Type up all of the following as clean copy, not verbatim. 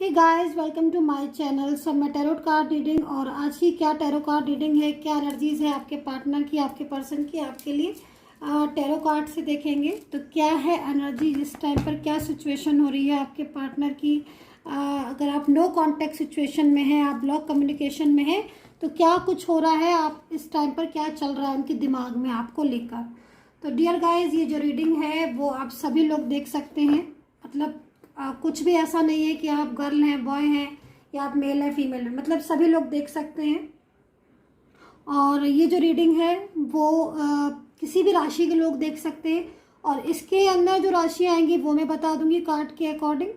Hey guys, welcome to my channel. सब मैं tarot card reading और आज की क्या टैरो कार्ड रीडिंग है, क्या एनर्जीज है आपके पार्टनर की, आपके पर्सन की, आपके लिए टैरो कार्ड से देखेंगे। तो क्या है एनर्जी इस टाइम पर, क्या सिचुएशन हो रही है आपके पार्टनर की। अगर आप नो कांटेक्ट सिचुएशन में हैं, आप ब्लॉक कम्युनिकेशन में हैं, तो क्या कुछ हो रहा है, आप इस टाइम पर क्या चल रहा है उनके दिमाग में आपको लेकर। तो डियर गाइज, ये जो रीडिंग है वो आप सभी लोग देख सकते हैं। मतलब कुछ भी ऐसा नहीं है कि आप गर्ल हैं, बॉय हैं, या आप मेल है, फीमेल है, मतलब सभी लोग देख सकते हैं। और ये जो रीडिंग है वो किसी भी राशि के लोग देख सकते हैं। और इसके अंदर जो राशियाँ आएंगी वो मैं बता दूंगी कार्ड के अकॉर्डिंग।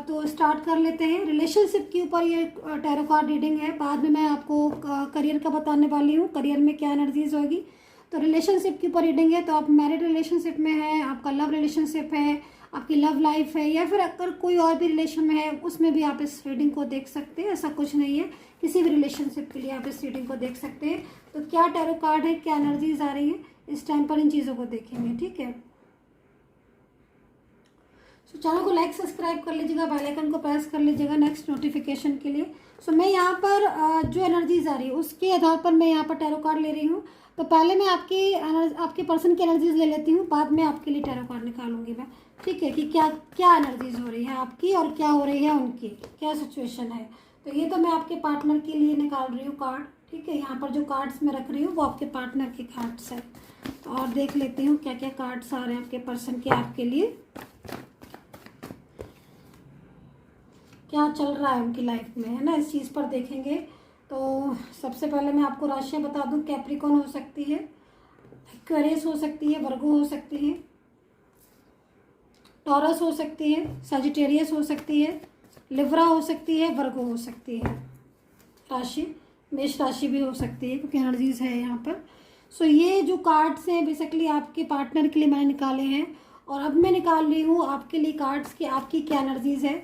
तो स्टार्ट कर लेते हैं। रिलेशनशिप के ऊपर ये टैरो कार्ड रीडिंग है। बाद में मैं आपको करियर का बताने वाली हूँ, करियर में क्या एनर्जीज होगी। तो रिलेशनशिप के ऊपर रीडिंग है। तो आप मैरिड रिलेशनशिप में हैं, आपका लव रिलेशनशिप है, आपकी लव लाइफ है, या फिर अगर कोई और भी रिलेशन में है उसमें भी आप इस रीडिंग को देख सकते हैं। ऐसा कुछ नहीं है, किसी भी रिलेशनशिप के लिए आप इस रीडिंग को देख सकते हैं। तो क्या टैरो कार्ड है, क्या एनर्जीज आ रही है इस टाइम पर, इन चीज़ों को देखेंगे। ठीक है, तो चैनल को लाइक सब्सक्राइब कर लीजिएगा, बेल आइकन को प्रेस कर लीजिएगा नेक्स्ट नोटिफिकेशन के लिए। सो मैं यहाँ पर जो एनर्जीज आ रही है उसके आधार पर मैं यहाँ पर टैरो कार्ड ले रही हूँ। तो पहले मैं आपके पर्सन की एनर्जीज ले लेती हूँ, बाद में आपके लिए टैरो कार्ड निकालूंगी मैं। ठीक है, कि क्या क्या एनर्जीज हो रही है आपकी और क्या हो रही है उनकी, क्या सिचुएशन है। तो ये तो मैं आपके पार्टनर के लिए निकाल रही हूँ कार्ड। ठीक है, यहाँ पर जो कार्ड्स मैं रख रही हूँ वो आपके पार्टनर के कार्ड्स है। और देख लेती हूँ क्या क्या कार्ड्स आ रहे हैं आपके पर्सन के, आपके लिए क्या चल रहा है उनकी लाइफ में, है ना, इस चीज़ पर देखेंगे। तो सबसे पहले मैं आपको राशियाँ बता दूं। कैप्रिकॉन हो सकती है, एक्वेरियस हो सकती है, वर्गो हो सकती है, टॉरस हो सकती है, सजिटेरियस हो सकती है, लिब्रा हो सकती है, वर्गो हो सकती है राशि, मेष राशि भी हो सकती है क्योंकि एनर्जीज है यहाँ पर। सो ये जो कार्ड्स हैं बेसिकली आपके पार्टनर के लिए मैंने निकाले हैं। और अब मैं निकाल रही हूँ आपके लिए कार्ड्स की आपकी क्या एनर्जीज है।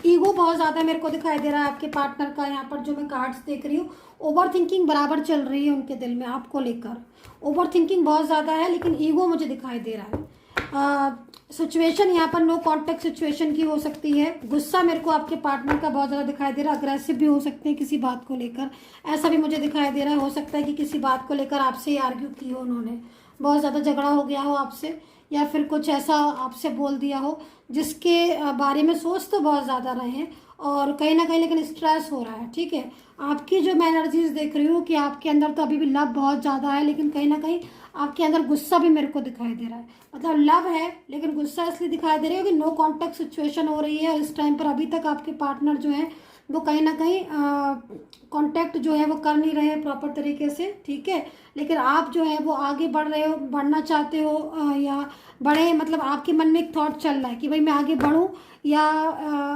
ईगो बहुत ज़्यादा मेरे को दिखाई दे रहा है आपके पार्टनर का। यहाँ पर जो मैं कार्ड्स देख रही हूँ, ओवर थिंकिंग बराबर चल रही है उनके दिल में आपको लेकर। ओवर थिंकिंग बहुत ज़्यादा है, लेकिन ईगो मुझे दिखाई दे रहा है। सिचुएशन यहाँ पर नो कॉन्टेक्ट सिचुएशन की हो सकती है। गुस्सा मेरे को आपके पार्टनर का बहुत ज़्यादा दिखाई दे रहा है। अग्रेसिव भी हो सकते हैं किसी बात को लेकर, ऐसा भी मुझे दिखाई दे रहा है। हो सकता है कि किसी बात को लेकर आपसे ही आर्ग्यू की हो उन्होंने, बहुत ज़्यादा झगड़ा हो गया हो आपसे, या फिर कुछ ऐसा आपसे बोल दिया हो जिसके बारे में सोच तो बहुत ज़्यादा रहे हैं और कहीं ना कहीं लेकिन स्ट्रेस हो रहा है। ठीक है, आपकी जो मैं एनर्जीज देख रही हूँ कि आपके अंदर तो अभी भी लव बहुत ज़्यादा है, लेकिन कहीं ना कहीं आपके अंदर गुस्सा भी मेरे को दिखाई दे रहा है। मतलब लव है लेकिन गुस्सा इसलिए दिखाई दे रही है कि नो कॉन्टेक्ट सिचुएशन हो रही है इस टाइम पर। अभी तक आपके पार्टनर जो है वो कहीं ना कहीं कांटेक्ट जो है वो कर नहीं रहे हैं प्रॉपर तरीके से। ठीक है, लेकिन आप जो है वो आगे बढ़ रहे हो, बढ़ना चाहते हो, या बढ़े, मतलब आपके मन में एक थॉट चल रहा है कि भाई मैं आगे बढ़ूं या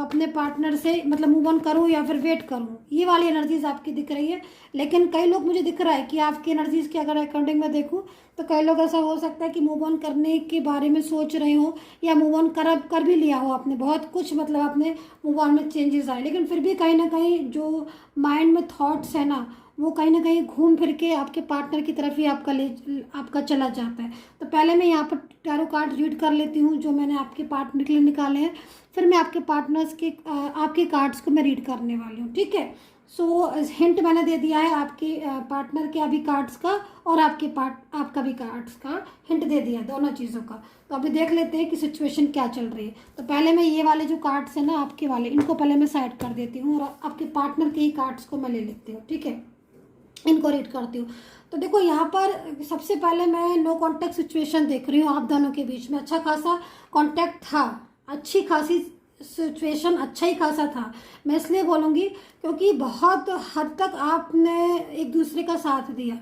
अपने पार्टनर से मतलब मूव ऑन करूं या फिर वेट करूं। ये वाली एनर्जीज आपकी दिख रही है। लेकिन कई लोग मुझे दिख रहा है कि आपकी एनर्जीज के अगर अकॉर्डिंग में देखूं तो कई लोग ऐसा हो सकता है कि मूव ऑन करने के बारे में सोच रहे हो, या मूव ऑन कर भी लिया हो आपने, बहुत कुछ मतलब आपने मूव ऑन में चेंजेस आए, लेकिन फिर भी कहीं ना कहीं जो माइंड में थॉट्स है ना वो कहीं ना कहीं घूम फिर के आपके पार्टनर की तरफ ही आपका चला जाता है। तो पहले मैं यहाँ पर टैरो कार्ड रीड कर लेती हूँ जो मैंने आपके पार्टनर के लिए निकाले हैं, फिर मैं आपके पार्टनर्स के आपके कार्ड्स को मैं रीड करने वाली हूँ। ठीक है, सो हिंट मैंने दे दिया है आपके पार्टनर के अभी कार्ड्स का, और आपका भी कार्ड्स का हिंट दे दिया, दोनों चीज़ों का। तो अभी देख लेते हैं कि सिचुएशन क्या चल रही है। तो पहले मैं ये वाले जो कार्ड्स हैं ना आपके वाले, इनको पहले मैं साइड कर देती हूँ और आपके पार्टनर के ही कार्ड्स को मैं ले लेती हूँ। ठीक है, इनको रीड करती हूँ। तो देखो यहाँ पर सबसे पहले मैं नो कांटेक्ट सिचुएशन देख रही हूँ आप दोनों के बीच में। अच्छा खासा कांटेक्ट था, अच्छी खासी सिचुएशन, अच्छा ही खासा था। मैं इसलिए बोलूँगी क्योंकि बहुत हद तक आपने एक दूसरे का साथ दिया।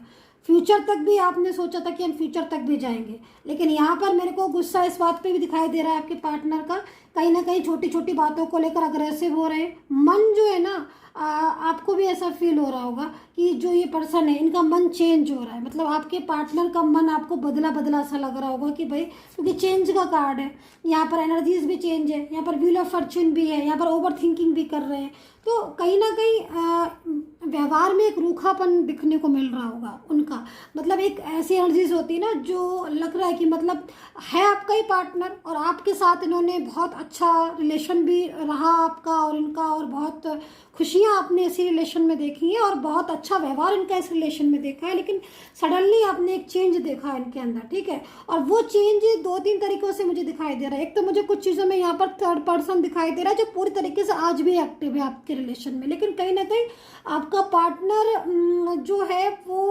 फ्यूचर तक भी आपने सोचा था कि हम फ्यूचर तक भी जाएंगे, लेकिन यहाँ पर मेरे को गुस्सा इस बात पे भी दिखाई दे रहा है आपके पार्टनर का कहीं ना कहीं छोटी छोटी बातों को लेकर अग्रेसिव हो रहे हैं। मन जो है ना, आपको भी ऐसा फील हो रहा होगा कि जो ये पर्सन है इनका मन चेंज हो रहा है, मतलब आपके पार्टनर का मन आपको बदला बदला सा लग रहा होगा कि भाई, क्योंकि चेंज का कार्ड है यहाँ पर, एनर्जीज भी चेंज है, यहाँ पर व्हील ऑफ फॉर्च्यून भी है, यहाँ पर ओवर थिंकिंग भी कर रहे हैं। तो कहीं ना कहीं व्यवहार में एक रूखापन दिखने को मिल रहा होगा उनका, मतलब एक ऐसी एनर्जीज होती है ना जो लग रहा है कि मतलब है आपका ही पार्टनर और आपके साथ इन्होंने बहुत अच्छा रिलेशन भी रहा आपका और इनका, और बहुत खुशियाँ आपने इसी रिलेशन में देखी हैं और बहुत अच्छा व्यवहार इनका इस रिलेशन में देखा है, लेकिन सडनली आपने एक चेंज देखा है इनके अंदर, ठीक है। और वो चेंज 2-3 तरीक़ों से मुझे दिखाई दे रहा है। एक तो मुझे कुछ चीज़ों में यहाँ पर थर्ड पर्सन दिखाई दे रहा है जो पूरी तरीके से आज भी एक्टिव है आपके रिलेशन में, लेकिन कहीं ना कहीं आपका पार्टनर जो है वो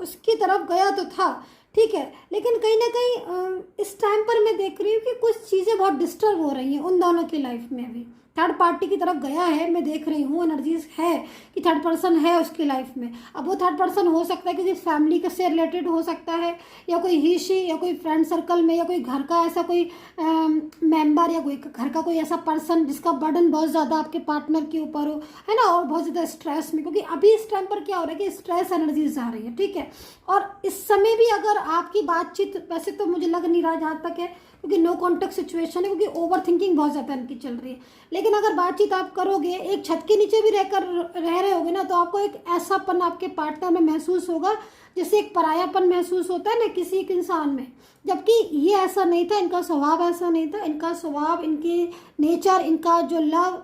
उसकी तरफ गया तो था, ठीक है, लेकिन कहीं ना कहीं इस टाइम पर मैं देख रही हूँ कि कुछ चीज़ें बहुत डिस्टर्ब हो रही हैं उन दोनों की लाइफ में। अभी थर्ड पार्टी की तरफ गया है, मैं देख रही हूँ एनर्जीज है कि थर्ड पर्सन है उसकी लाइफ में। अब वो थर्ड पर्सन हो सकता है किसी फैमिली के से रिलेटेड हो सकता है, या कोई ही शी, या कोई फ्रेंड सर्कल में, या कोई घर का ऐसा कोई मेंबर, या कोई घर का कोई ऐसा पर्सन जिसका बर्डन बहुत ज़्यादा आपके पार्टनर के ऊपर हो, है ना, और बहुत ज़्यादा स्ट्रेस में, क्योंकि अभी इस टाइम पर क्या हो रहा है कि स्ट्रेस एनर्जीज आ रही है, ठीक है। और इस समय भी अगर आपकी बातचीत, वैसे तो मुझे लग नहीं रहा जहाँ तक है, क्योंकि नो कॉन्टेक्ट सिचुएशन है, क्योंकि ओवर थिंकिंग बहुत ज़्यादा इनकी चल रही है, लेकिन अगर बातचीत आप करोगे, एक छत के नीचे भी रह रहे होगे ना, तो आपको एक ऐसापन आपके पार्टनर में महसूस होगा जैसे एक परायापन महसूस होता है ना किसी एक इंसान में, जबकि ये ऐसा नहीं था, इनका स्वभाव ऐसा नहीं था। इनका स्वभाव, इनके नेचर, इनका जो लव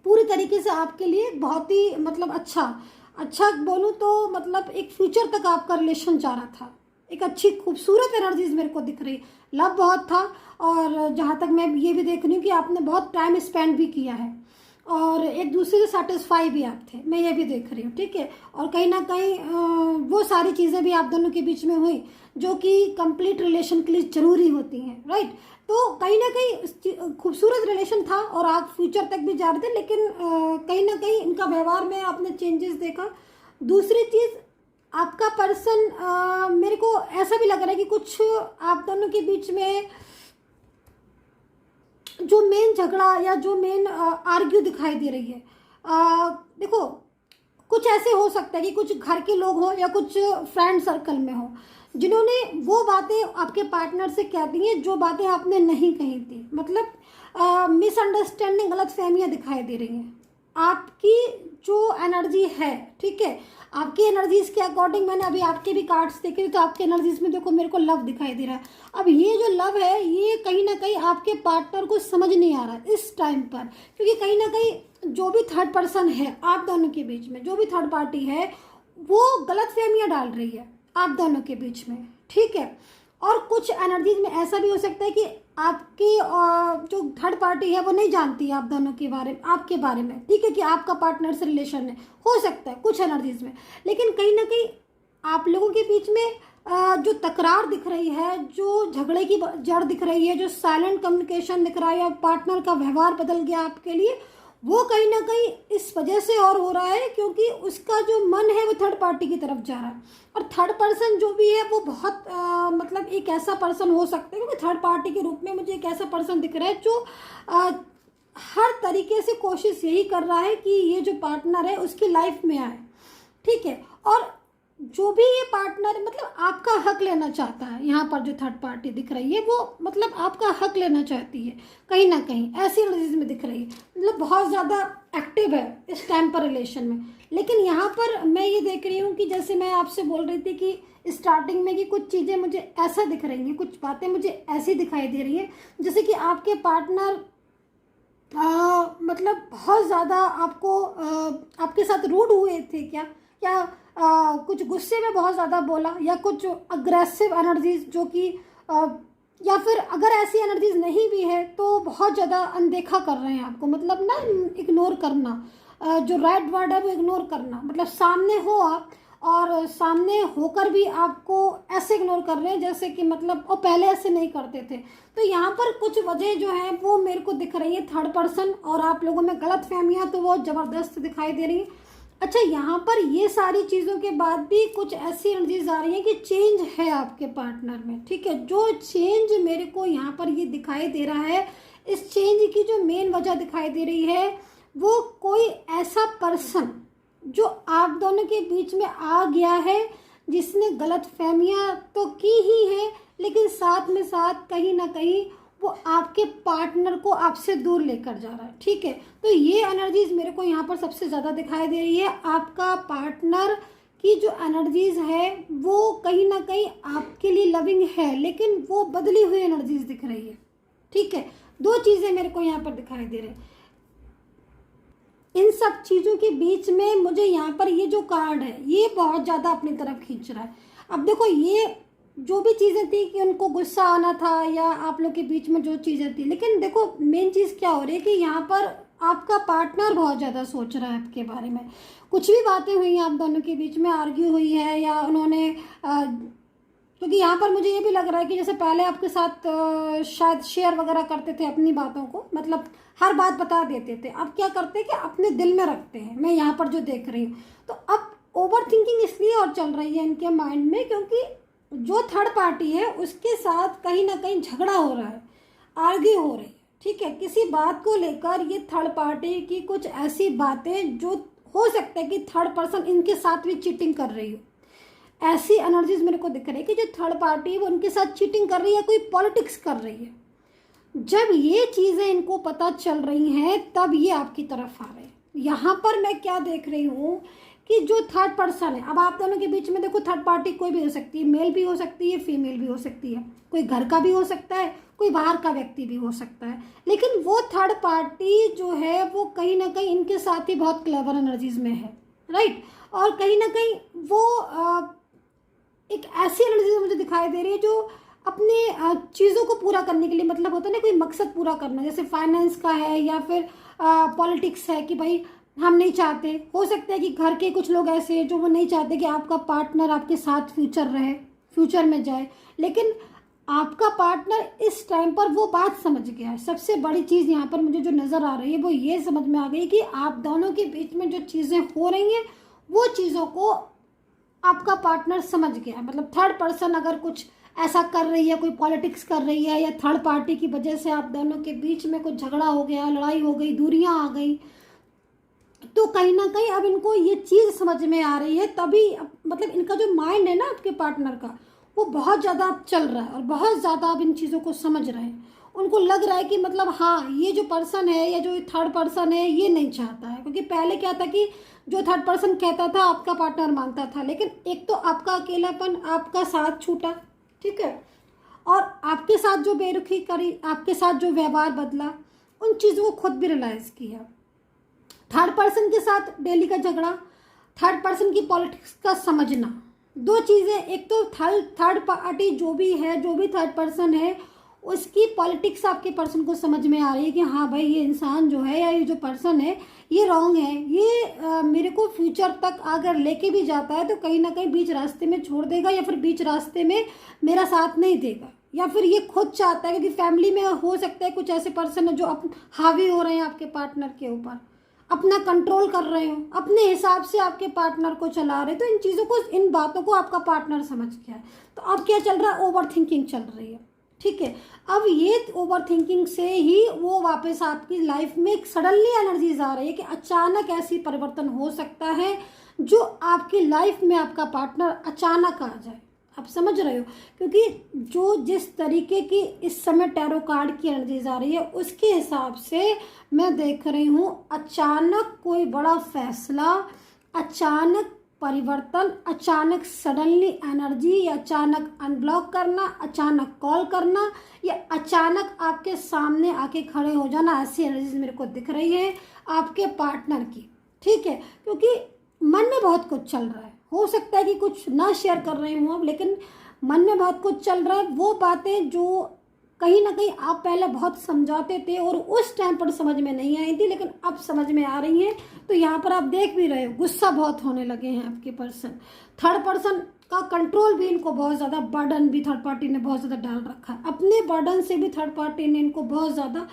पूरी तरीके से आपके लिए बहुत ही मतलब अच्छा बोलूँ तो मतलब एक फ्यूचर तक आपका रिलेशन जा रहा था। एक अच्छी खूबसूरत एनर्जीज मेरे को दिख रही, लव बहुत था, और जहाँ तक मैं ये भी देख रही हूँ कि आपने बहुत टाइम स्पेंड भी किया है और एक दूसरे से सेटिस्फाई भी आप थे, मैं ये भी देख रही हूँ, ठीक है। और कहीं ना कहीं वो सारी चीज़ें भी आप दोनों के बीच में हुई जो कि कंप्लीट रिलेशन के लिए ज़रूरी होती हैं, राइट। तो कहीं ना कहीं खूबसूरत रिलेशन था और आप फ्यूचर तक भी जा रहे थे, लेकिन कहीं ना कहीं इनका व्यवहार में आपने चेंजेस देखा। दूसरी चीज़, आपका पर्सन मेरे को ऐसा भी लग रहा है कि कुछ आप दोनों के बीच में जो मेन झगड़ा या जो मेन आर्ग्यू दिखाई दे रही है, देखो कुछ ऐसे हो सकता है कि कुछ घर के लोग हो या कुछ फ्रेंड सर्कल में हो जिन्होंने वो बातें आपके पार्टनर से कह दी हैं जो बातें आपने नहीं कही थी, मतलब मिसअंडरस्टैंडिंग, गलत फहमियाँ दिखाई दे रही हैं। आपकी जो एनर्जी है, ठीक है, आपकी एनर्जीज के अकॉर्डिंग मैंने अभी आपके भी कार्ड्स देखे थे, तो आपके एनर्जीज में देखो मेरे को लव दिखाई दे रहा है। अब ये जो लव है ये कहीं ना कहीं आपके पार्टनर को समझ नहीं आ रहा है इस टाइम पर, क्योंकि कहीं ना कहीं जो भी थर्ड पर्सन है आप दोनों के बीच में, जो भी थर्ड पार्टी है, वो गलत फहमियाँ डाल रही है आप दोनों के बीच में, ठीक है। और कुछ एनर्जीज में ऐसा भी हो सकता है कि आपकी जो थर्ड पार्टी है वो नहीं जानती है आप दोनों के बारे में, आपके बारे में, ठीक है, कि आपका पार्टनर से रिलेशन है, हो सकता है कुछ एनर्जीज में। लेकिन कहीं ना कहीं आप लोगों के बीच में जो तकरार दिख रही है, जो झगड़े की जड़ दिख रही है, जो साइलेंट कम्युनिकेशन दिख रहा है, या पार्टनर का व्यवहार बदल गया आपके लिए, वो कहीं ना कहीं इस वजह से और हो रहा है क्योंकि उसका जो मन है वो थर्ड पार्टी की तरफ जा रहा है। और थर्ड पर्सन जो भी है वो बहुत मतलब एक ऐसा पर्सन हो सकता है, क्योंकि थर्ड पार्टी के रूप में मुझे एक ऐसा पर्सन दिख रहा है जो हर तरीके से कोशिश यही कर रहा है कि ये जो पार्टनर है उसकी लाइफ में आए, ठीक है। और जो भी ये पार्टनर मतलब आपका हक लेना चाहता है, यहाँ पर जो थर्ड पार्टी दिख रही है वो मतलब आपका हक लेना चाहती है, कहीं ना कहीं ऐसी चीज़ में दिख रही है, मतलब बहुत ज़्यादा एक्टिव है इस टाइम पर रिलेशन में। लेकिन यहाँ पर मैं ये देख रही हूँ कि जैसे मैं आपसे बोल रही थी कि स्टार्टिंग में कि कुछ चीज़ें मुझे ऐसा दिख रही हैं, कुछ बातें मुझे ऐसी दिखाई दे रही है जैसे कि आपके पार्टनर मतलब बहुत ज़्यादा आपको आपके साथ रूड हुए थे, क्या कुछ गुस्से में बहुत ज़्यादा बोला, या कुछ अग्रेसिव एनर्जीज जो कि या फिर अगर ऐसी एनर्जीज नहीं भी है तो बहुत ज़्यादा अनदेखा कर रहे हैं आपको, मतलब ना इग्नोर करना, जो राइट वर्ड है वो इग्नोर करना, मतलब सामने हो आप और सामने होकर भी आपको ऐसे इग्नोर कर रहे हैं जैसे कि मतलब और पहले ऐसे नहीं करते थे। तो यहाँ पर कुछ वजह जो है वो मेरे को दिख रही है थर्ड पर्सन और आप लोगों में गलत फहमियाँ तो वो ज़बरदस्त दिखाई दे रही है। अच्छा, यहाँ पर ये सारी चीज़ों के बाद भी कुछ ऐसी एनर्जीज आ रही हैं कि चेंज है आपके पार्टनर में, ठीक है। जो चेंज मेरे को यहाँ पर ये दिखाई दे रहा है इस चेंज की जो मेन वजह दिखाई दे रही है वो कोई ऐसा पर्सन जो आप दोनों के बीच में आ गया है, जिसने गलत फहमियाँ तो की ही है, लेकिन साथ में साथ कहीं ना कहीं वो आपके पार्टनर को आपसे दूर लेकर जा रहा है। ठीक है, तो ये एनर्जीज मेरे को यहाँ पर सबसे ज़्यादा दिखाई दे रही है। आपका पार्टनर की जो एनर्जीज है वो कहीं ना कहीं आपके लिए लविंग है, लेकिन वो बदली हुई एनर्जीज दिख रही है। ठीक है, दो चीज़ें मेरे को यहाँ पर दिखाई दे रही है। इन सब चीज़ों के बीच में मुझे यहाँ पर ये जो कार्ड है ये बहुत ज़्यादा अपनी तरफ खींच रहा है। अब देखो, ये जो भी चीज़ें थी कि उनको गुस्सा आना था या आप लोग के बीच में जो चीज़ें थी, लेकिन देखो मेन चीज़ क्या हो रही है कि यहाँ पर आपका पार्टनर बहुत ज़्यादा सोच रहा है आपके बारे में। कुछ भी बातें हुई हैं आप दोनों के बीच में, आर्ग्यू हुई है या उन्होंने क्योंकि यहाँ पर मुझे ये भी लग रहा है कि जैसे पहले आपके साथ शायद शेयर वगैरह करते थे अपनी बातों को, मतलब हर बात बता देते थे। अब क्या करते हैं कि अपने दिल में रखते हैं, मैं यहाँ पर जो देख रही हूँ। तो अब ओवर थिंकिंग इसलिए और चल रही है इनके माइंड में क्योंकि जो थर्ड पार्टी है उसके साथ कहीं ना कहीं झगड़ा हो रहा है, आर्ग्यू हो रही है। ठीक है, किसी बात को लेकर ये थर्ड पार्टी की कुछ ऐसी बातें जो हो सकता है कि थर्ड पर्सन इनके साथ भी चीटिंग कर रही हो, ऐसी एनर्जीज मेरे को दिख रही है कि जो थर्ड पार्टी है वो उनके साथ चीटिंग कर रही है, कोई पॉलिटिक्स कर रही है। जब ये चीज़ें इनको पता चल रही हैं तब ये आपकी तरफ आ रहे हैं। यहाँ पर मैं क्या देख रही हूँ कि जो थर्ड पर्सन है, अब आप दोनों के बीच में देखो थर्ड पार्टी कोई भी हो सकती है, मेल भी हो सकती है, फीमेल भी हो सकती है, कोई घर का भी हो सकता है, कोई बाहर का व्यक्ति भी हो सकता है, लेकिन वो थर्ड पार्टी जो है वो कहीं ना कहीं इनके साथ ही बहुत क्लेवर एनर्जीज में है, राइट। और कहीं ना कहीं वो एक ऐसी एनर्जी मुझे दिखाई दे रही है जो अपने चीज़ों को पूरा करने के लिए, मतलब होता है ना कोई मकसद पूरा करना, जैसे फाइनेंस का है या फिर पॉलिटिक्स है कि भाई हम नहीं चाहते, हो सकता है कि घर के कुछ लोग ऐसे हैं जो वो नहीं चाहते कि आपका पार्टनर आपके साथ फ्यूचर रहे, फ्यूचर में जाए, लेकिन आपका पार्टनर इस टाइम पर वो बात समझ गया है। सबसे बड़ी चीज़ यहाँ पर मुझे जो नज़र आ रही है वो ये समझ में आ गई कि आप दोनों के बीच में जो चीज़ें हो रही हैं वो चीज़ों को आपका पार्टनर समझ गया। मतलब थर्ड पर्सन अगर कुछ ऐसा कर रही है, कोई पॉलिटिक्स कर रही है या थर्ड पार्टी की वजह से आप दोनों के बीच में कुछ झगड़ा हो गया, लड़ाई हो गई, दूरियां आ गई, तो कहीं ना कहीं अब इनको ये चीज़ समझ में आ रही है। तभी मतलब इनका जो माइंड है ना आपके पार्टनर का वो बहुत ज़्यादा अब चल रहा है और बहुत ज़्यादा अब इन चीज़ों को समझ रहे हैं। उनको लग रहा है कि मतलब हाँ, ये जो पर्सन है या जो थर्ड पर्सन है ये नहीं चाहता है, क्योंकि पहले क्या था कि जो थर्ड पर्सन कहता था आपका पार्टनर मानता था, लेकिन एक तो आपका अकेलापन, आपका साथ छूटा, ठीक है, और आपके साथ जो बेरुखी करी, आपके साथ जो व्यवहार बदला, उन चीज़ों को खुद भी रियलाइज़ किया। थर्ड पर्सन के साथ डेली का झगड़ा, थर्ड पर्सन की पॉलिटिक्स का समझना, दो चीज़ें। एक तो थर्ड पार्टी जो भी है, जो भी थर्ड पर्सन है, उसकी पॉलिटिक्स आपके पर्सन को समझ में आ रही है कि हाँ भाई ये इंसान जो है या ये जो पर्सन है ये रॉन्ग है, ये मेरे को फ्यूचर तक अगर लेके भी जाता है तो कहीं ना कहीं बीच रास्ते में छोड़ देगा या फिर बीच रास्ते में मेरा साथ नहीं देगा, या फिर ये खुद चाहता है, क्योंकि फैमिली में हो सकता है कुछ ऐसे पर्सन है जो हावी हो रहे हैं आपके पार्टनर के ऊपर, अपना कंट्रोल कर रहे हो, अपने हिसाब से आपके पार्टनर को चला रहे। तो इन चीज़ों को, इन बातों को आपका पार्टनर समझ गया है। तो अब क्या चल रहा है, ओवर थिंकिंग चल रही है, ठीक है। अब ये ओवर थिंकिंग से ही वो वापस आपकी लाइफ में एक सडनली एनर्जीज आ रही है कि अचानक ऐसी परिवर्तन हो सकता है जो आपकी लाइफ में आपका पार्टनर अचानक आ जाए। आप समझ रहे हो, क्योंकि जो जिस तरीके की इस समय टैरो कार्ड की एनर्जीज आ रही है उसके हिसाब से मैं देख रही हूँ अचानक कोई बड़ा फैसला, अचानक परिवर्तन, अचानक सडनली एनर्जी, या अचानक अनब्लॉक करना, अचानक कॉल करना, या अचानक आपके सामने आके खड़े हो जाना, ऐसी एनर्जीज मेरे को दिख रही है आपके पार्टनर की, ठीक है। क्योंकि मन में बहुत कुछ चल रहा है, हो सकता है कि कुछ ना शेयर कर रहे हूँ अब, लेकिन मन में बहुत कुछ चल रहा है। वो बातें जो कहीं ना कहीं आप पहले बहुत समझाते थे और उस टाइम पर समझ में नहीं आई थी, लेकिन अब समझ में आ रही हैं। तो यहाँ पर आप देख भी रहे हो गुस्सा बहुत होने लगे हैं आपके पर्सन। थर्ड पर्सन का कंट्रोल भी इनको बहुत ज़्यादा, बर्डन भी थर्ड पार्टी ने बहुत ज़्यादा डाल रखा है, अपने बर्डन से भी थर्ड पार्टी ने इनको बहुत ज़्यादा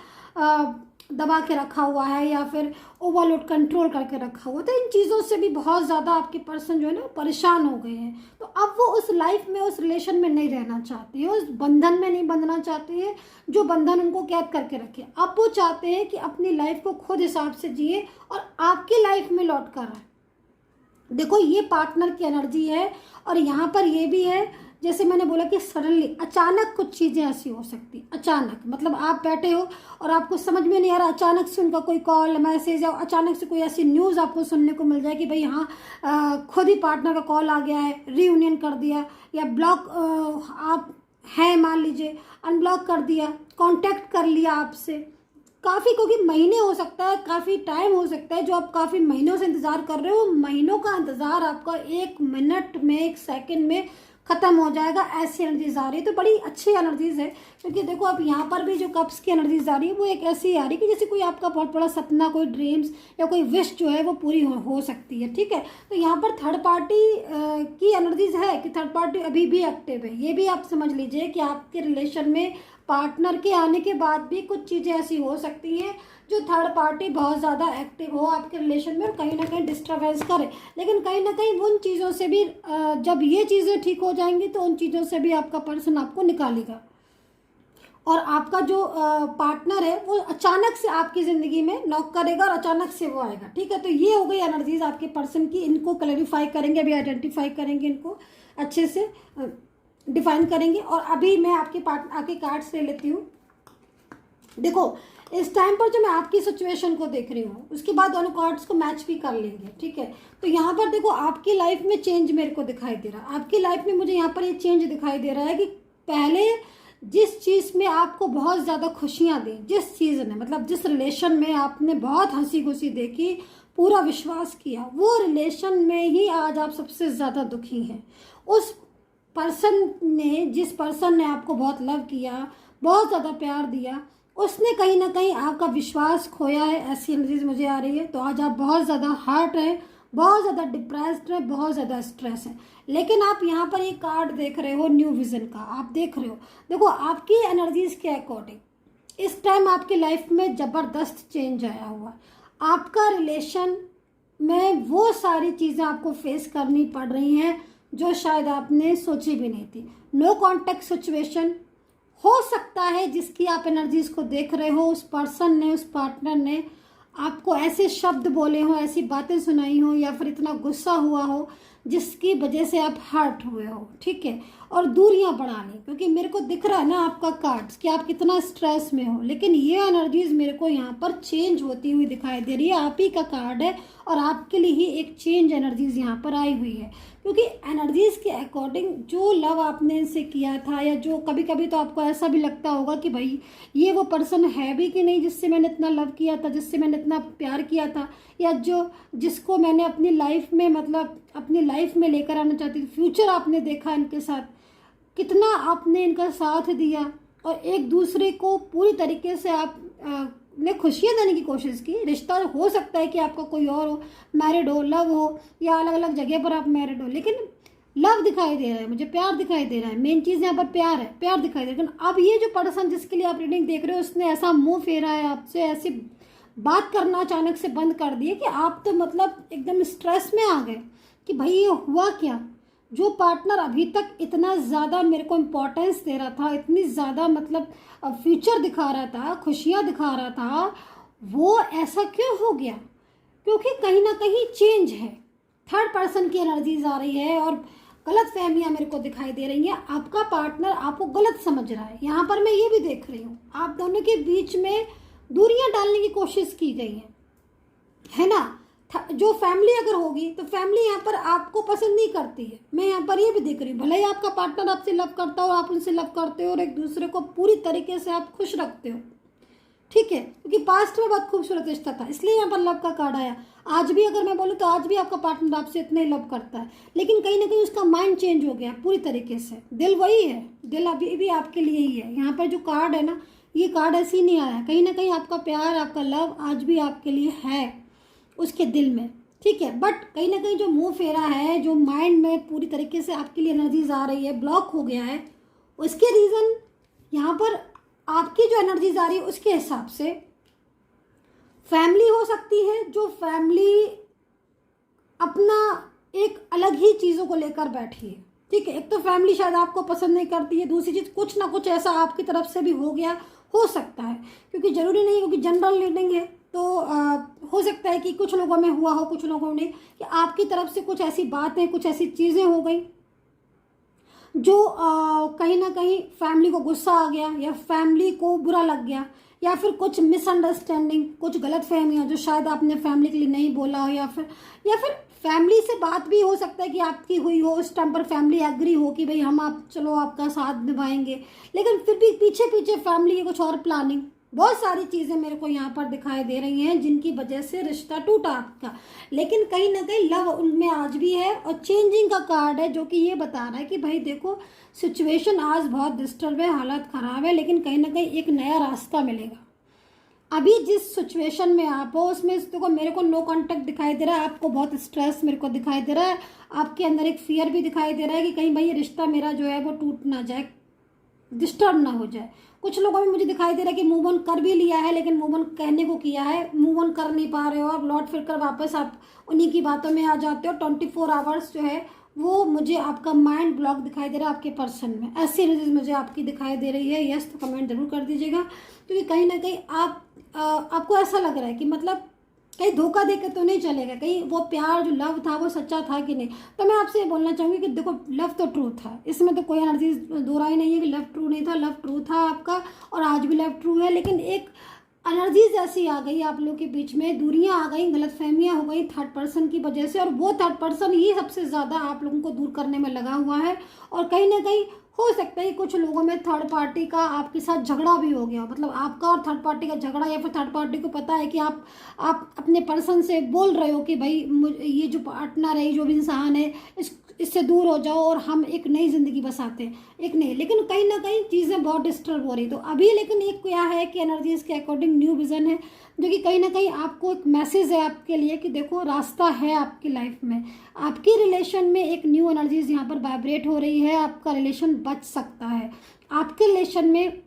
दबा के रखा हुआ है या फिर ओवरलोड कंट्रोल करके रखा हुआ, तो इन चीज़ों से भी बहुत ज़्यादा आपके पर्सन जो है ना परेशान हो गए हैं। तो अब वो उस लाइफ में, उस रिलेशन में नहीं रहना चाहते हैं, उस बंधन में नहीं बंधना चाहते हैं जो बंधन उनको कैद करके रखे। अब वो चाहते हैं कि अपनी लाइफ को खुद हिसाब से जिए और आपकी लाइफ में लौट कर आए। देखो ये पार्टनर की एनर्जी है, और यहाँ पर ये भी है जैसे मैंने बोला कि सडनली अचानक कुछ चीज़ें ऐसी हो सकती, अचानक मतलब आप बैठे हो और आपको समझ में नहीं आ रहा, अचानक से उनका कोई कॉल मैसेज या अचानक से कोई ऐसी न्यूज़ आपको सुनने को मिल जाए कि भाई हाँ खुद ही पार्टनर का कॉल आ गया है, रीयूनियन कर दिया, या ब्लॉक आप हैं मान लीजिए अनब्लॉक कर दिया, कांटेक्ट कर लिया आपसे काफ़ी, क्योंकि महीने हो सकता है, काफ़ी टाइम हो सकता है जो आप काफ़ी महीनों से इंतज़ार कर रहे हो, महीनों का इंतज़ार आपका 1 मिनट में, 1 सेकंड में ख़त्म हो जाएगा। ऐसी एनर्जीज आ रही है, तो बड़ी अच्छी एनर्जीज है। क्योंकि देखो अब यहाँ पर भी जो कप्स की एनर्जीज आ रही है वो एक ऐसी आ रही है कि जैसे कोई आपका बहुत बड़ा सपना, कोई ड्रीम्स या कोई विश जो है वो पूरी हो सकती है। ठीक है, तो यहाँ पर थर्ड पार्टी की एनर्जीज है कि थर्ड पार्टी अभी भी एक्टिव है। ये भी आप समझ लीजिए कि आपके रिलेशन में पार्टनर के आने के बाद भी कुछ चीज़ें ऐसी हो सकती हैं जो थर्ड पार्टी बहुत ज़्यादा एक्टिव हो आपके रिलेशन में और कहीं ना कहीं डिस्टर्बेंस करे। लेकिन कहीं ना कहीं उन चीज़ों से भी जब ये चीज़ें ठीक हो जाएंगी तो उन चीज़ों से भी आपका पर्सन आपको निकालेगा, और आपका जो पार्टनर है वो अचानक से आपकी ज़िंदगी में नॉक करेगा और अचानक से वो आएगा। ठीक है, तो ये हो गई एनर्जीज आपके पर्सन की। इनको क्लैरिफाई करेंगे, अभी आइडेंटिफाई करेंगे, इनको अच्छे से डिफाइन करेंगे। और अभी मैं आपके कार्ड्स ले लेती हूँ। देखो इस टाइम पर जो मैं आपकी सिचुएशन को देख रही हूँ उसके बाद दोनों कार्ड्स को मैच भी कर लेंगे। ठीक है, तो यहाँ पर देखो आपकी लाइफ में चेंज मेरे को दिखाई दे रहा है। आपकी लाइफ में मुझे यहाँ पर ये चेंज दिखाई दे रहा है कि पहले जिस चीज़ में आपको बहुत ज़्यादा खुशियाँ दी, जिस चीज़ ने मतलब जिस रिलेशन में आपने बहुत हंसी खुशी देखी, पूरा विश्वास किया, वो रिलेशन में ही आज आप सबसे ज़्यादा दुखी हैं। उस पर्सन ने, जिस पर्सन ने आपको बहुत लव किया, बहुत ज़्यादा प्यार दिया, उसने कहीं ना कहीं आपका विश्वास खोया है। ऐसी एनर्जीज मुझे आ रही है। तो आज आप बहुत ज़्यादा हर्ट हैं, बहुत ज़्यादा डिप्रेस्ड है, बहुत ज़्यादा स्ट्रेस है। लेकिन आप यहाँ पर एक कार्ड देख रहे हो न्यू विजन का, आप देख रहे हो। देखो आपकी एनर्जीज के अकॉर्डिंग इस टाइम आपकी लाइफ में ज़बरदस्त चेंज आया हुआ है। आपका रिलेशन में वो सारी चीज़ें आपको फेस करनी पड़ रही हैं जो शायद आपने सोची भी नहीं थी। नो कॉन्टैक्ट सिचुएशन हो सकता है जिसकी आप एनर्जीज को देख रहे हो। उस पर्सन ने, उस पार्टनर ने आपको ऐसे शब्द बोले हो, ऐसी बातें सुनाई हो, या फिर इतना गुस्सा हुआ हो जिसकी वजह से आप हर्ट हुए हो। ठीक है, और दूरियां बढ़ा ली, क्योंकि मेरे को दिख रहा है ना आपका कार्ड्स कि आप कितना स्ट्रेस में हो। लेकिन ये एनर्जीज मेरे को यहाँ पर चेंज होती हुई दिखाई दे रही है। आप ही का कार्ड है और आपके लिए ही एक चेंज एनर्जीज यहाँ पर आई हुई है। क्योंकि एनर्जीज के अकॉर्डिंग जो लव आपने इनसे किया था, या जो कभी कभी तो आपको ऐसा भी लगता होगा कि भाई ये वो पर्सन है भी कि नहीं जिससे मैंने इतना लव किया था, जिससे मैंने इतना प्यार किया था, या जिसको मैंने अपनी लाइफ में मतलब अपनी लाइफ में लेकर आना चाहती थी। फ्यूचर आपने देखा इनके साथ, कितना आपने इनका साथ दिया और एक दूसरे को पूरी तरीके से आप ने खुशियाँ देने की कोशिश की। रिश्ता हो सकता है कि आपका कोई और हो, मैरिड हो, लव हो, या अलग अलग जगह पर आप मैरिड हो, लेकिन लव दिखाई दे रहा है मुझे, प्यार दिखाई दे रहा है। मेन चीज़ यहाँ पर प्यार है, प्यार दिखाई दे रहा है। लेकिन अब ये जो पर्सन जिसके लिए आप रीडिंग देख रहे हो उसने ऐसा मुंह फेरा है आपसे, ऐसी बात करना अचानक से बंद कर दिए कि आप तो मतलब एकदम स्ट्रेस में आ गए कि भाई ये हुआ क्या। जो पार्टनर अभी तक इतना ज़्यादा मेरे को इम्पोर्टेंस दे रहा था, इतनी ज़्यादा मतलब फ्यूचर दिखा रहा था, खुशियाँ दिखा रहा था, वो ऐसा क्यों हो गया? क्योंकि कहीं ना कहीं चेंज है। थर्ड पर्सन की एनर्जीज आ रही है और गलत फहमियाँ मेरे को दिखाई दे रही हैं। आपका पार्टनर आपको गलत समझ रहा है। यहाँ पर मैं ये भी देख रही हूँ आप दोनों के बीच में दूरियां डालने की कोशिश की गई है ना। जो फैमिली अगर होगी तो फैमिली यहाँ पर आपको पसंद नहीं करती है। मैं यहाँ पर ये भी देख रही हूँ, भले ही आपका पार्टनर आपसे लव करता हो, आप उनसे लव करते हो और एक दूसरे को पूरी तरीके से आप खुश रखते हो। ठीक है, क्योंकि पास्ट में बहुत खूबसूरत रिश्ता था, इसलिए यहाँ पर लव का कार्ड आया। आज भी अगर मैं बोलूँ तो आज भी आपका पार्टनर आपसे इतना ही लव करता है, लेकिन कहीं ना कहीं उसका माइंड चेंज हो गया पूरी तरीके से। दिल वही है, दिल अभी भी आपके लिए ही है। यहाँ पर जो कार्ड है ना, ये कार्ड ऐसे ही नहीं आया। कहीं ना कहीं आपका प्यार, आपका लव आज भी आपके लिए है उसके दिल में। ठीक है, बट कहीं ना कहीं जो मुंह फेरा है, जो माइंड में पूरी तरीके से आपके लिए एनर्जीज आ रही है, ब्लॉक हो गया है, उसके रीज़न यहाँ पर आपकी जो एनर्जीज आ रही है उसके हिसाब से फैमिली हो सकती है जो फैमिली अपना एक अलग ही चीज़ों को लेकर बैठी है, ठीक है। एक तो फैमिली शायद आपको पसंद नहीं करती है, दूसरी चीज़ कुछ ना कुछ ऐसा आपकी तरफ से भी हो गया, हो सकता है, क्योंकि ज़रूरी नहीं, क्योंकि जनरल रीडिंग है तो हो सकता है कि कुछ लोगों में हुआ हो, कुछ लोगों में कि आपकी तरफ से कुछ ऐसी बातें, कुछ ऐसी चीज़ें हो गई जो कहीं ना कहीं फैमिली को गुस्सा आ गया या फैमिली को बुरा लग गया, या फिर कुछ मिसअंडरस्टैंडिंग, कुछ गलत फहमियाँ जो शायद आपने फैमिली के लिए नहीं बोला हो, या फिर फैमिली से बात भी हो सकता है कि आपकी हुई हो, उस टाइम पर फैमिली एग्री हो कि भाई हम आप चलो आपका साथ निभाएंगे, लेकिन फिर भी पीछे पीछे फैमिली की कुछ और प्लानिंग, बहुत सारी चीज़ें मेरे को यहाँ पर दिखाई दे रही हैं जिनकी वजह से रिश्ता टूटा आपका। लेकिन कहीं ना कहीं लव उनमें आज भी है, और चेंजिंग का कार्ड है जो कि ये बता रहा है कि भाई देखो सिचुएशन आज बहुत डिस्टर्ब है, हालत ख़राब है, लेकिन कहीं ना कहीं एक नया रास्ता मिलेगा। अभी जिस सिचुएशन में आप हो उसमें देखो मेरे को नो कांटेक्ट दिखाई दे रहा है, आपको बहुत स्ट्रेस मेरे को दिखाई दे रहा है, आपके अंदर एक फियर भी दिखाई दे रहा है कि कहीं भाई ये रिश्ता मेरा जो है वो टूट ना जाए, डिस्टर्ब ना हो जाए। कुछ लोगों में मुझे दिखाई दे रहा है कि मूव ऑन कर भी लिया है, लेकिन मूव ऑन कहने को किया है, मूव ऑन कर नहीं पा रहे हो, अब लौट फिर कर वापस आप उन्हीं की बातों में आ जाते हो। 24 आवर्स जो है वो मुझे आपका माइंड ब्लॉक दिखाई दे रहा है आपके पर्सन में, ऐसी एनर्जीज मुझे आपकी दिखाई दे रही है। यस तो कमेंट जरूर कर दीजिएगा, क्योंकि कहीं ना कहीं आपको ऐसा लग रहा है कि मतलब कहीं धोखा दे के तो नहीं चलेगा, कहीं वो प्यार जो लव था वो सच्चा था कि नहीं। तो मैं आपसे ये बोलना चाहूँगी कि देखो लव तो ट्रू था, इसमें तो कोई एनर्जी दो राय नहीं है कि लव ट्रू नहीं था, लव ट्रू था आपका और आज भी लव ट्रू है। लेकिन एक एनर्जीज ऐसी आ गई आप लोग के बीच में, दूरियां आ गई, गलतफहमियां हो गई थर्ड पर्सन की वजह से, और वो थर्ड पर्सन ही सबसे ज़्यादा आप लोगों को दूर करने में लगा हुआ है। और कहीं ना कहीं हो सकता है कुछ लोगों में थर्ड पार्टी का आपके साथ झगड़ा भी हो गया, मतलब आपका और थर्ड पार्टी का झगड़ा, या फिर थर्ड पार्टी को पता है कि आप अपने पर्सन से बोल रहे हो कि भाई ये जो पार्टनर है, जो भी इंसान है, इससे दूर हो जाओ और हम एक नई ज़िंदगी बसाते हैं, एक नहीं, लेकिन कहीं ना कहीं चीज़ें बहुत डिस्टर्ब हो रही। तो अभी लेकिन एक क्या है कि एनर्जीज के अकॉर्डिंग न्यू विज़न है, जो कि कहीं ना कहीं आपको एक मैसेज है आपके लिए कि देखो रास्ता है आपकी लाइफ में, आपकी रिलेशन में एक न्यू एनर्जीज यहाँ पर वाइब्रेट हो रही है, आपका रिलेशन बच सकता है। आपके रिलेशन में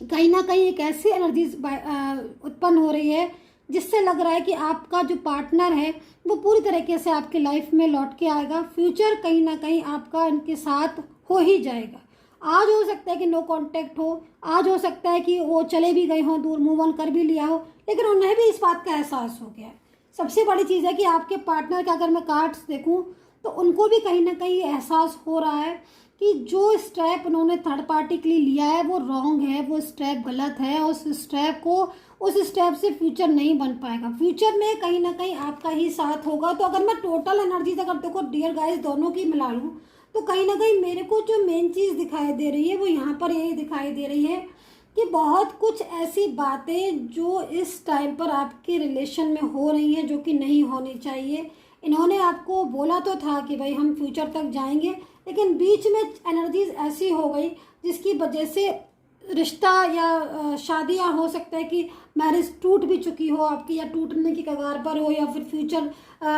कहीं ना कहीं एक ऐसी एनर्जीज उत्पन्न हो रही है जिससे लग रहा है कि आपका जो पार्टनर है वो पूरी तरीके से आपकी लाइफ में लौट के आएगा, फ्यूचर कहीं ना कहीं आपका इनके साथ हो ही जाएगा। आज हो सकता है कि नो कांटेक्ट हो, आज हो सकता है कि वो चले भी गए हों दूर, मूव ऑन कर भी लिया हो, लेकिन उन्हें भी इस बात का एहसास हो गया है। सबसे बड़ी चीज़ है कि आपके पार्टनर का अगर मैं कार्ड्स देखूं तो उनको भी कहीं ना कहीं एहसास हो रहा है कि जो स्टेप उन्होंने थर्ड पार्टी के लिए लिया है वो रॉन्ग है, वो स्टेप गलत है, उस स्टेप से फ्यूचर नहीं बन पाएगा, फ्यूचर में कहीं ना कहीं आपका ही साथ होगा। तो अगर मैं टोटल एनर्जीज अगर देखो डियर गाइस दोनों की मिला लूँ तो कहीं ना कहीं मेरे को जो मेन चीज़ दिखाई दे रही है वो यहाँ पर यही दिखाई दे रही है कि बहुत कुछ ऐसी बातें जो इस टाइम पर आपके रिलेशन में हो रही हैं जो कि नहीं होनी चाहिए। इन्होंने आपको बोला तो था कि भाई हम फ्यूचर तक जाएंगे, लेकिन बीच में एनर्जीज ऐसी हो गई जिसकी वजह से रिश्ता या शादियाँ हो सकता है कि मैरिज टूट भी चुकी हो आपकी, या टूटने की कगार पर हो, या फिर फ्यूचर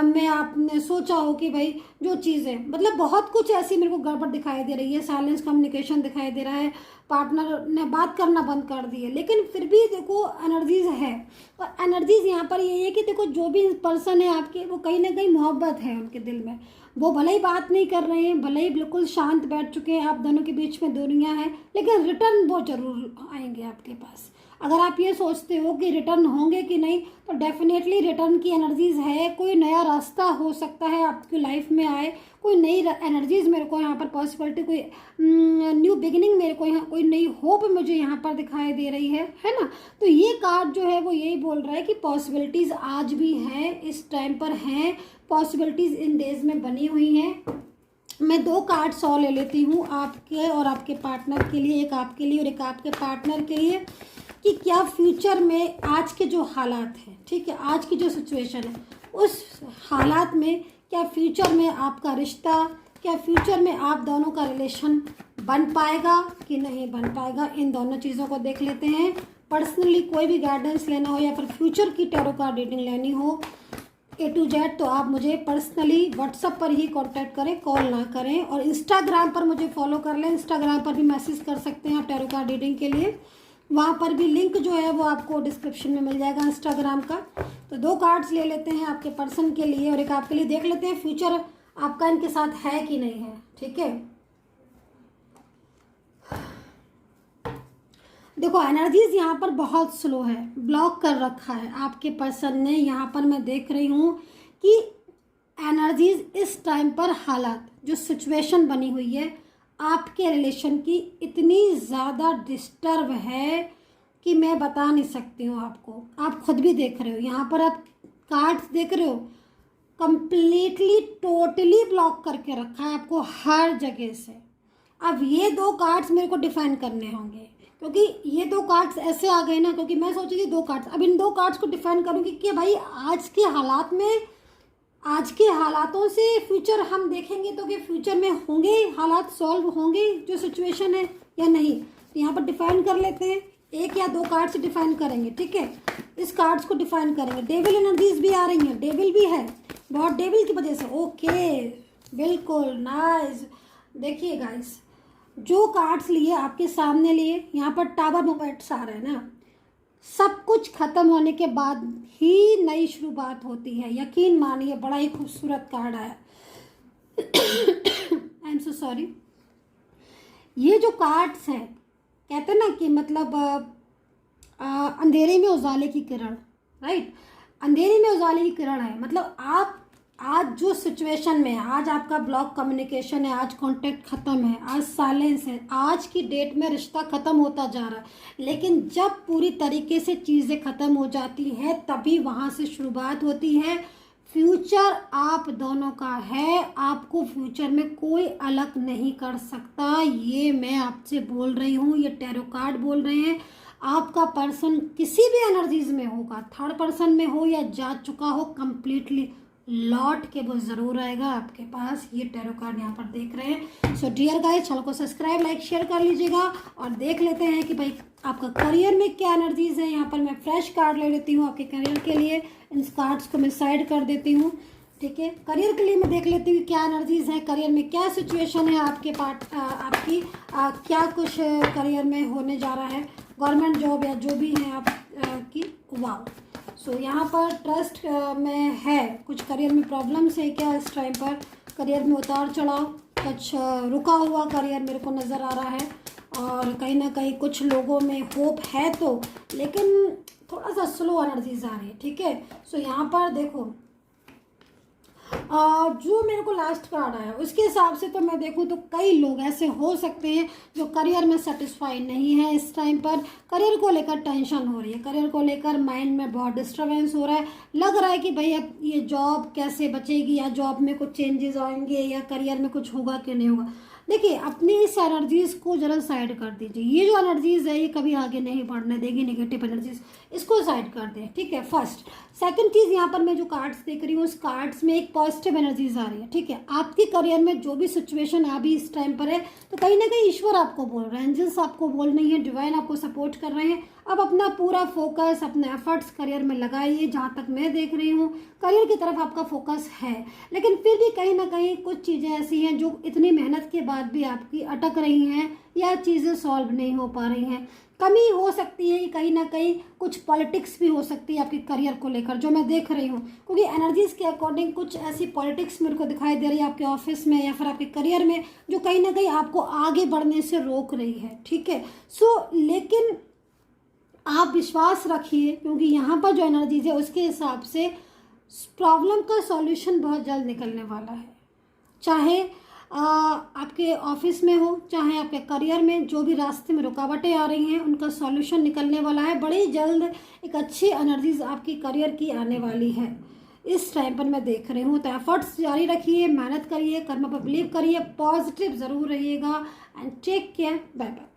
में आपने सोचा हो कि भाई जो चीज़ें मतलब बहुत कुछ ऐसी मेरे को गड़बड़ दिखाई दे रही है। साइलेंस कम्युनिकेशन दिखाई दे रहा है, पार्टनर ने बात करना बंद कर दी है, लेकिन फिर भी देखो एनर्जीज है। और एनर्जीज यहाँ पर ये है कि देखो जो भी पर्सन है आपके वो कहीं ना कहीं मोहब्बत है उनके दिल में, वो भले ही बात नहीं कर रहे हैं, भले ही बिल्कुल शांत बैठ चुके हैं, आप दोनों के बीच में दूरियां हैं, लेकिन रिटर्न वो जरूर आएंगे आपके पास। अगर आप ये सोचते हो कि रिटर्न होंगे कि नहीं, तो डेफिनेटली रिटर्न की एनर्जीज है, कोई नया रास्ता हो सकता है आपकी लाइफ में आए, कोई नई एनर्जीज मेरे को यहाँ पर पॉसिबिलिटी, कोई न्यू बिगिनिंग मेरे को यहाँ, कोई नई होप मुझे यहाँ पर दिखाई दे रही है ना। तो ये कार्ड जो है वो यही बोल रहा है कि पॉसिबिलिटीज़ आज भी हैं, इस टाइम पर हैं, पॉसिबिलिटीज़ इन डेज में बनी हुई हैं। मैं 2 कार्ड्स और ले लेती हूँ आपके और आपके पार्टनर के लिए, एक आपके लिए और एक आपके पार्टनर के लिए, कि क्या फ्यूचर में आज के जो हालात हैं, ठीक है, आज की जो सिचुएशन है उस हालात में क्या फ्यूचर में आपका रिश्ता, क्या फ्यूचर में आप दोनों का रिलेशन बन पाएगा कि नहीं बन पाएगा, इन दोनों चीज़ों को देख लेते हैं। पर्सनली कोई भी गाइडेंस लेना हो या फिर फ्यूचर की टैरो कार्ड रीडिंग लेनी हो A to Z तो आप मुझे पर्सनली व्हाट्सएप पर ही कांटेक्ट करें, कॉल ना करें, और इंस्टाग्राम पर मुझे फॉलो कर लें, इंस्टाग्राम पर भी मैसेज कर सकते हैं आप टैरो कार्ड रीडिंग के लिए। वहाँ पर भी लिंक जो है वो आपको डिस्क्रिप्शन में मिल जाएगा इंस्टाग्राम का। तो 2 कार्ड्स ले लेते हैं आपके पर्सन के लिए और एक आपके लिए देख लेते हैं फ्यूचर आपका इनके साथ है कि नहीं है। ठीक है, देखो एनर्जीज यहाँ पर बहुत स्लो है, ब्लॉक कर रखा है आपके पर्सन ने। यहाँ पर मैं देख रही हूँ कि एनर्जीज इस टाइम पर हालात जो सिचुएशन बनी हुई है आपके रिलेशन की इतनी ज़्यादा डिस्टर्ब है कि मैं बता नहीं सकती हूँ आपको। आप खुद भी देख रहे हो, यहाँ पर आप कार्ड्स देख रहे हो, कंप्लीटली टोटली ब्लॉक करके रखा है आपको हर जगह से। अब ये 2 कार्ड्स मेरे को डिफाइन करने होंगे क्योंकि ये 2 कार्ड्स ऐसे आ गए ना, क्योंकि मैं सोची थी 2 कार्ड्स, अब इन 2 कार्ड्स को डिफाइन करूँगी कि भाई आज के हालात में, आज के हालातों से फ्यूचर हम देखेंगे तो कि फ्यूचर में होंगे हालात सॉल्व होंगे जो सिचुएशन है या नहीं। तो यहाँ पर डिफाइन कर लेते हैं, 1 या 2 कार्ड से डिफाइन करेंगे। ठीक है, इस कार्ड्स को डिफाइन करेंगे। डेविल एनर्जीज भी आ रही हैं, डेविल भी है, बहुत डेविल की वजह से। ओके, बिल्कुल नाइस। देखिए गाइस, जो कार्ड्स लिए आपके सामने लिए, यहाँ पर टावर मोमेंट्स आ रहे हैं ना, सब कुछ खत्म होने के बाद ही नई शुरुआत होती है। यकीन मानिए, बड़ा ही खूबसूरत कार्ड आया। I am so sorry. ये जो कार्ड्स हैं, कहते हैं ना कि मतलब अंधेरे में उजाले की किरण, राइट, अंधेरे में उजाले की किरण है। मतलब आप आज जो सिचुएशन में है, आज आपका ब्लॉक कम्युनिकेशन है, आज कांटेक्ट ख़त्म है, आज साइलेंस है, आज की डेट में रिश्ता ख़त्म होता जा रहा है। लेकिन जब पूरी तरीके से चीज़ें ख़त्म हो जाती हैं तभी वहाँ से शुरुआत होती है। फ्यूचर आप दोनों का है, आपको फ्यूचर में कोई अलग नहीं कर सकता। ये मैं आपसे बोल रही हूँ, ये टैरो कार्ड बोल रहे हैं। आपका पर्सन किसी भी एनर्जीज में होगा, थर्ड पर्सन में हो या जा चुका हो, कंप्लीटली लौट के वो ज़रूर आएगा आपके पास। ये टैरो कार्ड यहाँ पर देख रहे हैं। सो डियर गाइस, चैनल को सब्सक्राइब, लाइक, शेयर कर लीजिएगा और देख लेते हैं कि भाई आपका करियर में क्या एनर्जीज है। यहाँ पर मैं फ्रेश कार्ड ले लेती हूँ आपके करियर के लिए। इन कार्ड्स को मैं साइड कर देती हूँ। ठीक है, करियर के लिए मैं देख लेती हूँ क्या एनर्जीज है, करियर में क्या सिचुएशन है आपके पास, आपकी क्या कुछ करियर में होने जा रहा है, गवर्नमेंट जॉब या जो भी है आप की। वाह, सो यहाँ पर ट्रस्ट में है, कुछ करियर में प्रॉब्लम्स है क्या इस टाइम पर, करियर में उतार चढ़ाव, कुछ रुका हुआ करियर मेरे को नज़र आ रहा है और कहीं ना कहीं कुछ लोगों में होप है तो, लेकिन थोड़ा सा स्लो एनर्जीज आ रही है। ठीक है, सो यहाँ पर देखो जो मेरे को लास्ट कार्ड आया उसके हिसाब से तो मैं देखूँ तो कई लोग ऐसे हो सकते हैं जो करियर में सेटिस्फाई नहीं है इस टाइम पर। करियर को लेकर टेंशन हो रही है, करियर को लेकर माइंड में बहुत डिस्टर्बेंस हो रहा है। लग रहा है कि भाई अब ये जॉब कैसे बचेगी, या जॉब में कुछ चेंजेस आएंगे, या करियर में कुछ होगा कि नहीं होगा। देखिए, अपनी इस एनर्जीज को जरा साइड कर दीजिए। ये जो एनर्जीज है ये कभी आगे नहीं बढ़ने देगी, नेगेटिव एनर्जीज, इसको साइड कर दें। ठीक है, फर्स्ट। सेकंड चीज़, यहाँ पर मैं जो कार्ड्स देख रही हूँ उस कार्ड्स में एक पॉजिटिव एनर्जीज आ रही है। ठीक है, आपके करियर में जो भी सिचुएशन अभी इस टाइम पर है तो कहीं ना कहीं ईश्वर आपको बोल रहे हैं, एंजल्स आपको बोल रही है, डिवाइन आपको सपोर्ट कर रहे हैं। अब अपना पूरा फोकस, अपने एफर्ट्स करियर में लगाइए। जहाँ तक मैं देख रही हूँ करियर की तरफ आपका फोकस है, लेकिन फिर भी कहीं ना कहीं कुछ चीज़ें ऐसी हैं जो इतनी मेहनत के बाद भी आपकी अटक रही हैं या चीज़ें सॉल्व नहीं हो पा रही हैं। कमी हो सकती है, कहीं ना कहीं कुछ पॉलिटिक्स भी हो सकती है आपके करियर को लेकर, जो मैं देख रही हूँ, क्योंकि एनर्जीज के अकॉर्डिंग कुछ ऐसी पॉलिटिक्स मेरे को दिखाई दे रही है आपके ऑफिस में या फिर आपके करियर में, जो कहीं ना कहीं आपको आगे बढ़ने से रोक रही है। ठीक है, सो लेकिन आप विश्वास रखिए, क्योंकि यहाँ पर जो एनर्जीज है उसके हिसाब से प्रॉब्लम का सॉल्यूशन बहुत जल्द निकलने वाला है। चाहे आपके ऑफिस में हो, चाहे आपके करियर में, जो भी रास्ते में रुकावटें आ रही हैं उनका सॉल्यूशन निकलने वाला है। बड़ी जल्द एक अच्छी एनर्जीज आपकी करियर की आने वाली है इस टाइम पर मैं देख रही हूँ। तो एफर्ट्स जारी रखिए, मेहनत करिए, कर्म पर बिलीव करिए, पॉजिटिव ज़रूर रहिएगा and take care. Bye bye.